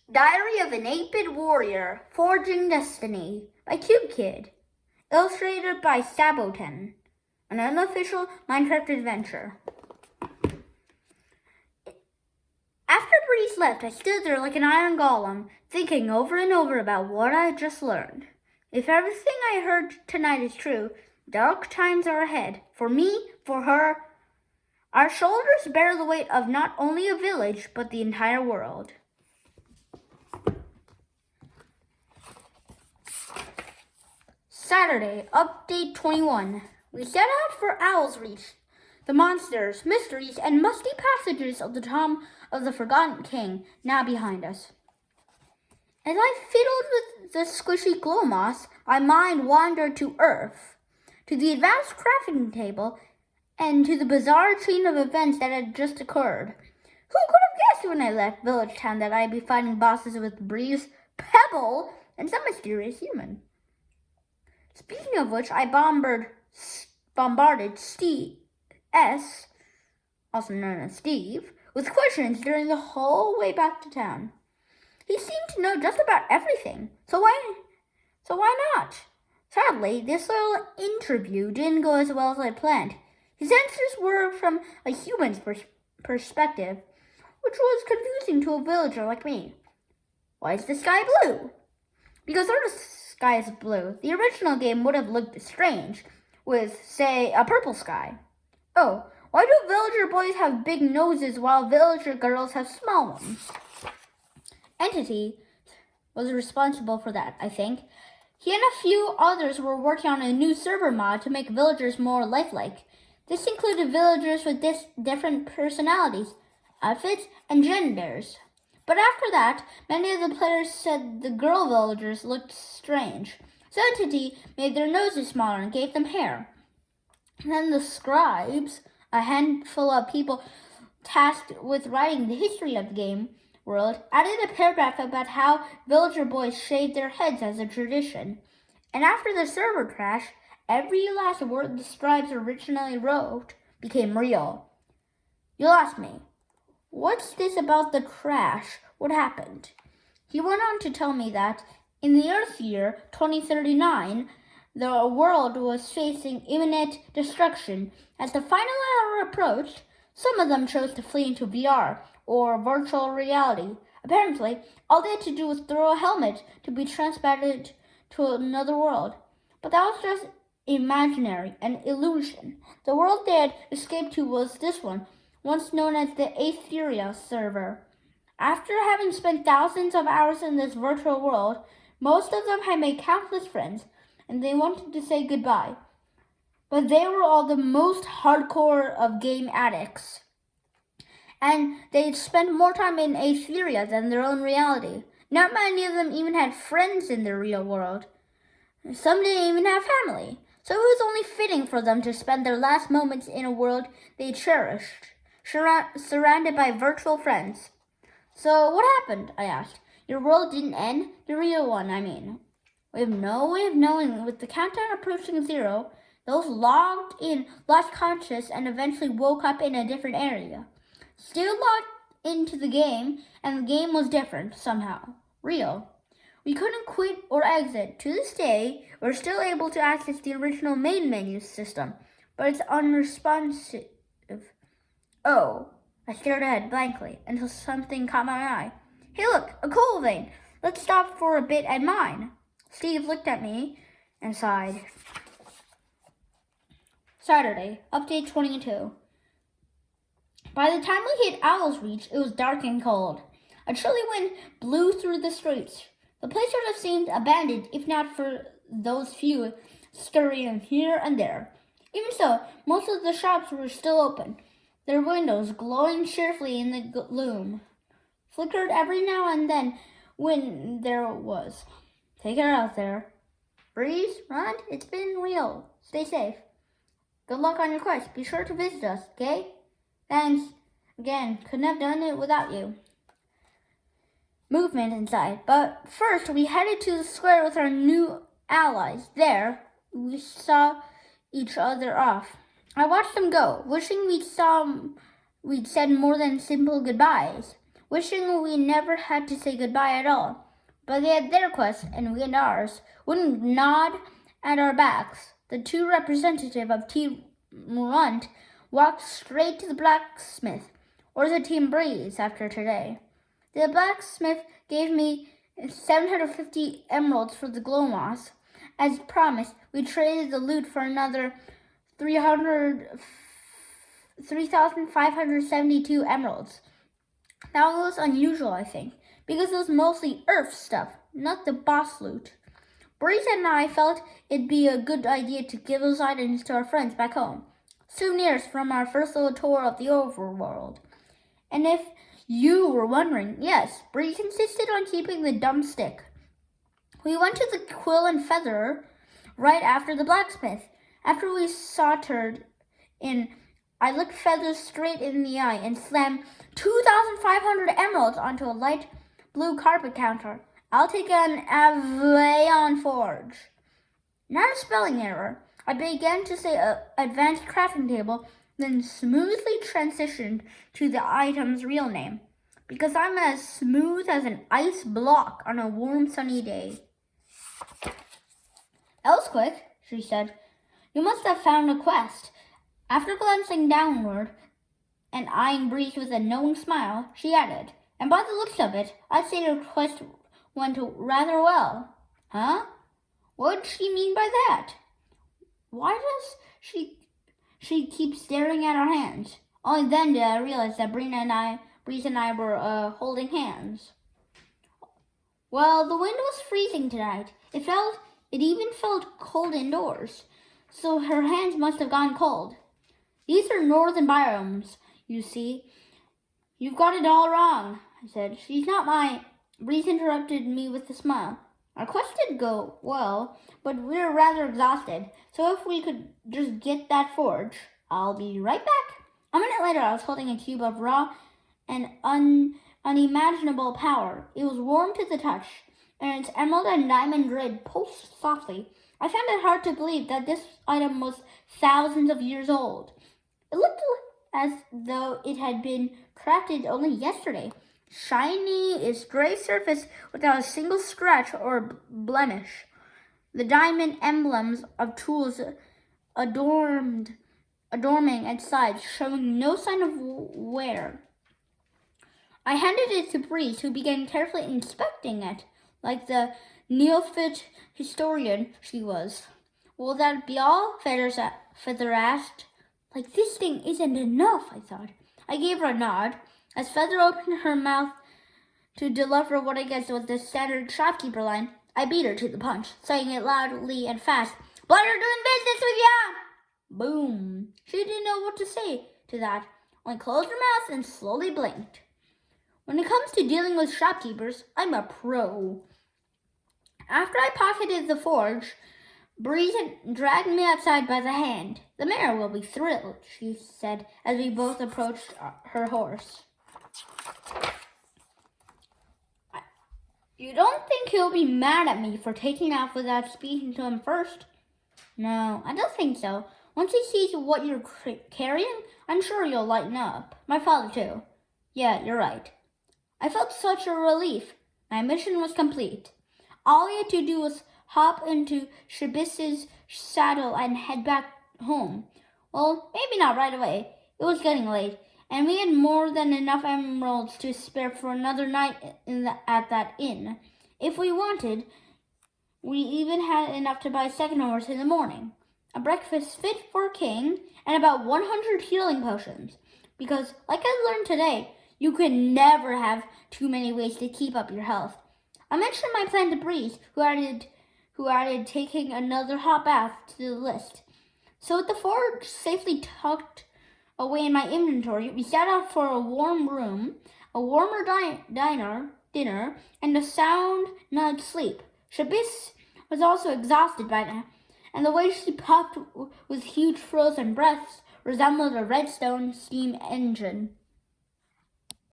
Diary of an 8-Bit Warrior, Forging Destiny by Cube Kid. Illustrated by Saboten. An unofficial Minecraft adventure. After Breeze left, I stood there like an iron golem, thinking over and over about what I had just learned. If everything I heard tonight is true, dark times are ahead. For me, for her. Our shoulders bear the weight of not only a village, but the entire world. Saturday, Update 21. We set out for Owl's Reach, the monsters, mysteries, and musty passages of the Tomb of the Forgotten King now behind us. As I fiddled with the squishy glow moss, my mind wandered to Earth, to the advanced crafting table, and to the bizarre chain of events that had just occurred. Who could have guessed when I left Village Town that I'd be fighting bosses with Breeze, Pebble, and some mysterious human? Speaking of which, I bombarded Steve S., also known as Steve, with questions during the whole way back to town. He seemed to know just about everything, so why not? Sadly, this little interview didn't go as well as I planned. His answers were from a human's perspective, which was confusing to a villager like me. Why is the sky blue? Because our sky is blue. The original game would have looked strange with, say, a purple sky. Oh, why do villager boys have big noses while villager girls have small ones? Entity was responsible for that, I think. He and a few others were working on a new server mod to make villagers more lifelike. This included villagers with different personalities, outfits, and genders. But after that, many of the players said the girl villagers looked strange. So Entity made their noses smaller and gave them hair. And then the scribes, a handful of people tasked with writing the history of the game world, added a paragraph about how villager boys shaved their heads as a tradition. And after the server crash, every last word the scribes originally wrote became real. You'll ask me, what's this about the crash? What happened? He went on to tell me that in the Earth year 2039, the world was facing imminent destruction. As the final hour approached, some of them chose to flee into VR, or virtual reality. Apparently, all they had to do was throw a helmet to be transported to another world. But that was just imaginary, an illusion. The world they had escaped to was this one, once known as the Aetheria server. After having spent thousands of hours in this virtual world, most of them had made countless friends, and they wanted to say goodbye. But they were all the most hardcore of game addicts. And they'd spent more time in Aetheria than their own reality. Not many of them even had friends in the real world. Some didn't even have family. So it was only fitting for them to spend their last moments in a world they cherished, surrounded by virtual friends. So what happened? I asked. Your world didn't end? The real one, I mean. We have no way of knowing. With the countdown approaching 0, those logged in lost conscious and eventually woke up in a different area. Still logged into the game, and the game was different somehow. Real. We couldn't quit or exit. To this day, we're still able to access the original main menu system, but it's unresponsive. Oh, I stared ahead blankly until something caught my eye. Hey look, a coal vein. Let's stop for a bit and mine. Steve looked at me and sighed. Saturday, Update 22. By the time we hit Owl's Reach, it was dark and cold. A chilly wind blew through the streets. The place sort of seemed abandoned, if not for those few scurrying here and there. Even so, most of the shops were still open, their windows glowing cheerfully in the gloom. Flickered every now and then when there was. Take care out there. Breeze, run, it's been real. Stay safe. Good luck on your quest. Be sure to visit us, okay? Thanks. Again, couldn't have done it without you. Movement inside. But first, we headed to the square with our new allies. There, we saw each other off. I watched them go, wishing we'd said more than simple goodbyes. wishing we never had to say goodbye at all. But they had their quest, and we had ours. Wouldn't nod at our backs. The two representatives of Team Runt walked straight to the blacksmith, or the Team Breeze after today. The blacksmith gave me 750 emeralds for the glow moss. As promised, we traded the loot for another 3,572 emeralds. That was unusual, I think, because it was mostly Earth stuff, not the boss loot. Breeze and I felt it'd be a good idea to give those items to our friends back home. Souvenirs from our first little tour of the overworld. And if you were wondering, yes, Breeze insisted on keeping the dumb stick. We went to the Quill and Feather right after the blacksmith. After we soldered in, I looked Feather straight in the eye and slammed 2,500 emeralds onto a light blue carpet counter. I'll take an Avion Forge. Not a spelling error. I began to say advanced crafting table, then smoothly transitioned to the item's real name, because I'm as smooth as an ice block on a warm, sunny day. That was quick, she said. You must have found a quest. After glancing downward and eyeing Breeze with a knowing smile, she added, and by the looks of it, I'd say your quest went rather well. Huh? What did she mean by that? Why does she keep staring at our hands? Only then did I realize that Breeze and I were holding hands. Well, the wind was freezing tonight. It even felt cold indoors, so her hands must have gone cold. These are northern biomes, you see. You've got it all wrong, I said. She's not my... Breeze interrupted me with a smile. Our quest did go well, but we're rather exhausted, so if we could just get that forge, I'll be right back. A minute later, I was holding a cube of raw and unimaginable power. It was warm to the touch, and its emerald and diamond grid pulsed softly. I found it hard to believe that this item was thousands of years old. It looked as though it had been crafted only yesterday. Shiny, its gray surface without a single scratch or blemish. The diamond emblems of tools adorning its sides, showing no sign of wear. I handed it to Breeze, who began carefully inspecting it, like the neophyte historian she was. Will that be all? Feather asked. Like, this thing isn't enough, I thought. I gave her a nod. As Feather opened her mouth to deliver what I guess was the standard shopkeeper line, I beat her to the punch, saying it loudly and fast. Pleasure doing business with ya! Boom. She didn't know what to say to that, only closed her mouth and slowly blinked. When it comes to dealing with shopkeepers, I'm a pro. After I pocketed the forge, Breeze dragged me outside by the hand. The mayor will be thrilled, she said, as we both approached her horse. You don't think he'll be mad at me for taking off without speaking to him first? No, I don't think so. Once he sees what you're carrying, I'm sure you'll lighten up. My father, too. Yeah, you're right. I felt such a relief. My mission was complete. All he had to do was hop into Shabis's saddle and head back home. Well, maybe not right away. It was getting late, and we had more than enough emeralds to spare for another night at that inn. If we wanted, we even had enough to buy a second horse in the morning, a breakfast fit for a king, and about 100 healing potions. Because, like I learned today, you can never have too many ways to keep up your health. I mentioned my plan to Breeze, who added taking another hot bath to the list. So with the forge safely tucked away in my inventory, we set out for a warm room, a warmer dinner, and a sound night's sleep. Shabis was also exhausted by now, and the way she puffed with huge frozen breaths resembled a redstone steam engine.